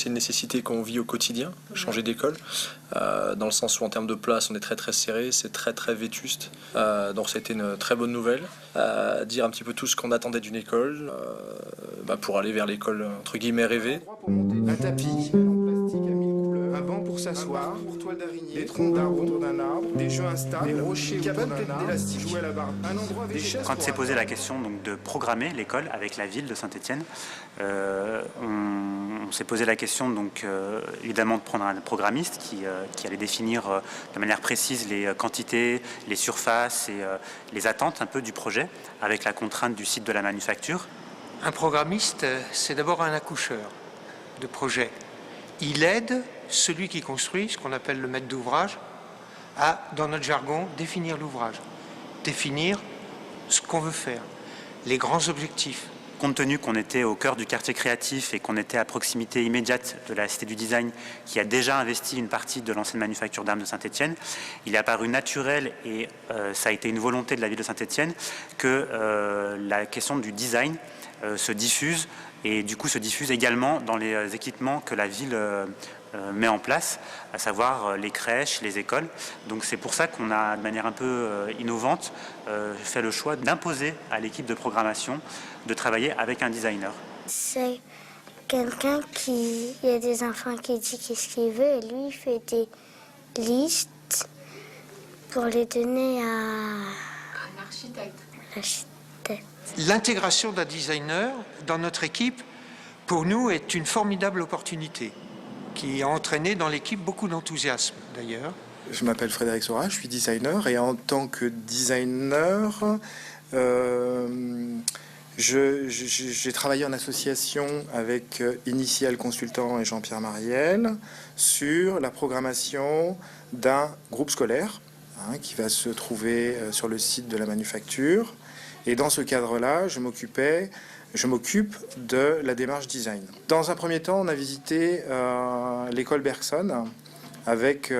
c'est une nécessité qu'on vit au quotidien, changer d'école, dans le sens où en termes de place, on est très très serré, c'est très très vétuste. Donc ça a été une très bonne nouvelle. Dire un petit peu tout ce qu'on attendait d'une école, pour aller vers l'école entre guillemets rêvée. Un tapis en plastique à 1000 couleurs, un banc pour s'asseoir, pour toile d'araignée, des troncs d'arbres autour d'un arbre, des jeux instables, des rochers, une cabane pleine d'élastique, jouer à la barre, un endroit des chaises. Quand s'est posé la question donc, de programmer l'école avec la ville de Saint-Étienne, on s'est posé la question donc évidemment de prendre un programmiste qui allait définir de manière précise les quantités, les surfaces et les attentes un peu du projet avec la contrainte du site de la manufacture. Un programmiste, c'est d'abord un accoucheur de projet. Il aide celui qui construit, ce qu'on appelle le maître d'ouvrage, à, dans notre jargon, définir l'ouvrage, définir ce qu'on veut faire, les grands objectifs. Compte tenu qu'on était au cœur du quartier créatif et qu'on était à proximité immédiate de la Cité du Design, qui a déjà investi une partie de l'ancienne manufacture d'armes de Saint-Étienne, il est apparu naturel, et ça a été une volonté de la ville de Saint-Étienne, que la question du design se diffuse, et du coup se diffuse également dans les équipements que la ville met en place, à savoir les crèches, les écoles. Donc c'est pour ça qu'on a, de manière un peu innovante, fait le choix d'imposer à l'équipe de programmation de travailler avec un designer. C'est quelqu'un qui... Il y a des enfants qui disent qu'est-ce qu'il veut et lui il fait des listes pour les donner à Un architecte. L'intégration d'un designer dans notre équipe, pour nous, est une formidable opportunité qui a entraîné dans l'équipe beaucoup d'enthousiasme d'ailleurs. Je m'appelle Frédéric Sora, je suis designer et en tant que designer, j'ai travaillé en association avec Initial Consultant et Jean-Pierre Mariel sur la programmation d'un groupe scolaire qui va se trouver sur le site de la manufacture. Et dans ce cadre-là, je m'occupe de la démarche design. Dans un premier temps, on a visité l'école Bergson avec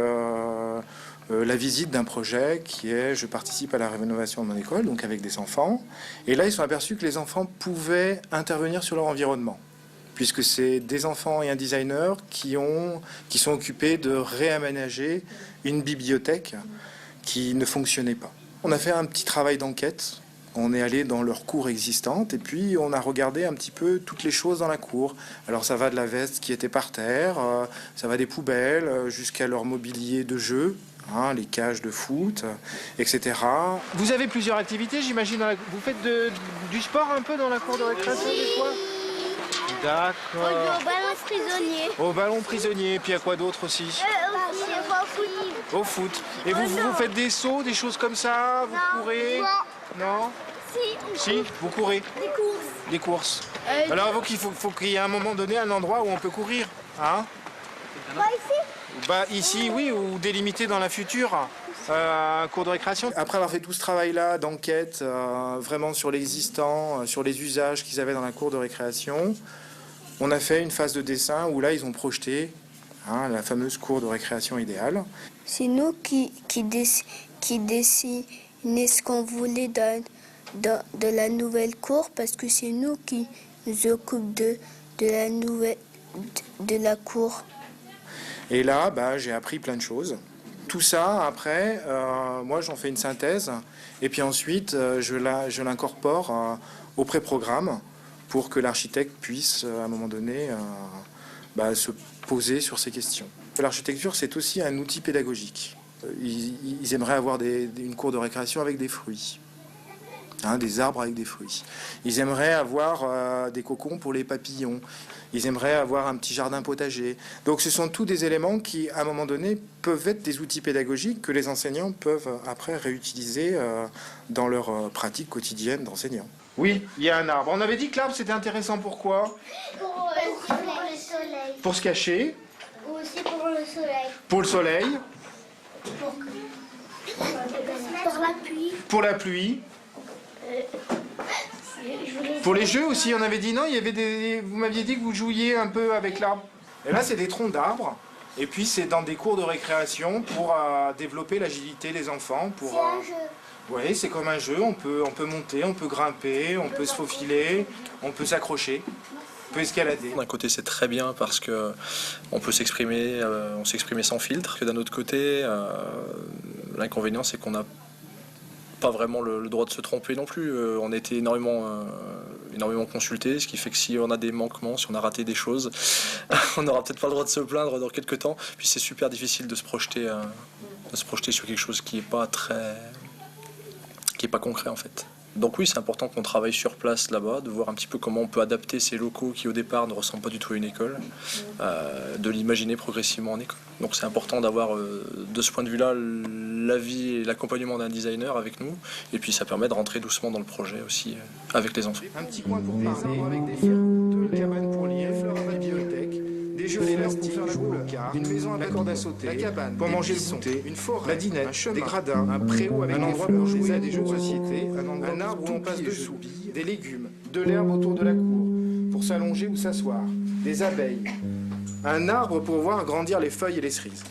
la visite d'un projet qui est « Je participe à la rénovation de mon école », donc avec des enfants. Et là, ils sont aperçus que les enfants pouvaient intervenir sur leur environnement, puisque c'est des enfants et un designer qui sont occupés de réaménager une bibliothèque qui ne fonctionnait pas. On a fait un petit travail d'enquête. On est allé dans leur cour existante et puis on a regardé un petit peu toutes les choses dans la cour. Alors ça va de la veste qui était par terre, ça va des poubelles jusqu'à leur mobilier de jeu, les cages de foot, etc. Vous avez plusieurs activités, j'imagine. Vous faites du sport un peu dans la cour de récréation des fois? D'accord. Au ballon prisonnier. Au ballon prisonnier, puis à quoi d'autre aussi? Au foot. Au foot. Et vous faites des sauts, des choses comme ça? Vous courez? Non. Si, vous courez. Des courses. Alors il faut qu'il y ait à un moment donné un endroit où on peut courir. Ici, oui, ou délimité dans la future cour de récréation. Après avoir fait tout ce travail-là d'enquête, vraiment sur l'existant, sur les usages qu'ils avaient dans la cour de récréation, on a fait une phase de dessin où là, ils ont projeté la fameuse cour de récréation idéale. C'est nous qui dessinons ce qu'on voulait de la nouvelle cour parce que c'est nous qui nous occupons de la cour. Et là, j'ai appris plein de choses. Tout ça, après, moi, j'en fais une synthèse. Et puis ensuite, je l'incorpore au pré-programme pour que l'architecte puisse, à un moment donné, se poser sur ces questions. L'architecture, c'est aussi un outil pédagogique. Ils aimeraient avoir une cour de récréation avec des fruits. Des arbres avec des fruits. Ils aimeraient avoir des cocons pour les papillons. Ils aimeraient avoir un petit jardin potager. Donc ce sont tous des éléments qui, à un moment donné, peuvent être des outils pédagogiques que les enseignants peuvent après réutiliser dans leur pratique quotidienne d'enseignant. Oui, il y a un arbre. On avait dit que l'arbre, c'était intéressant. Pourquoi? Pour le soleil. Pour se cacher. Ou aussi pour le soleil. Pour le soleil. Pour la pluie. Pour la pluie. Pour les jeux aussi, on avait dit non, il y avait vous m'aviez dit que vous jouiez un peu avec l'arbre. Et là, c'est des troncs d'arbres. Et puis, c'est dans des cours de récréation pour développer l'agilité des enfants. C'est un jeu. Oui, c'est comme un jeu. On peut monter, on peut grimper, on peut se faufiler, on peut s'accrocher. peut escalader. D'un côté, c'est très bien parce que on peut s'exprimer, on s'exprimer sans filtre. Que d'un autre côté, l'inconvénient, c'est qu'on n'a pas vraiment le droit de se tromper non plus. On a été énormément consulté, ce qui fait que si on a des manquements, si on a raté des choses, on n'aura peut-être pas le droit de se plaindre dans quelques temps. Puis c'est super difficile de se projeter sur quelque chose qui est pas concret en fait. Donc oui, c'est important qu'on travaille sur place là-bas, de voir un petit peu comment on peut adapter ces locaux qui au départ ne ressemblent pas du tout à une école, de l'imaginer progressivement en école. Donc c'est important d'avoir de ce point de vue-là l'avis et l'accompagnement d'un designer avec nous, et puis ça permet de rentrer doucement dans le projet aussi avec les enfants. Un petit coin pour parler avec des films, deux cabanes pour lire, une bibliothèque, des jeux d'élastique, une maison à corde à sauter, la cabane pour manger le goûter, une forêt, la dinette, un chemin, des gradins, un préau avec un endroit pour jouer à des jeux de société, un arbre où on passe dessous, des légumes, de l'herbe autour de la cour pour s'allonger ou s'asseoir, des abeilles, un arbre pour voir grandir les feuilles et les cerises.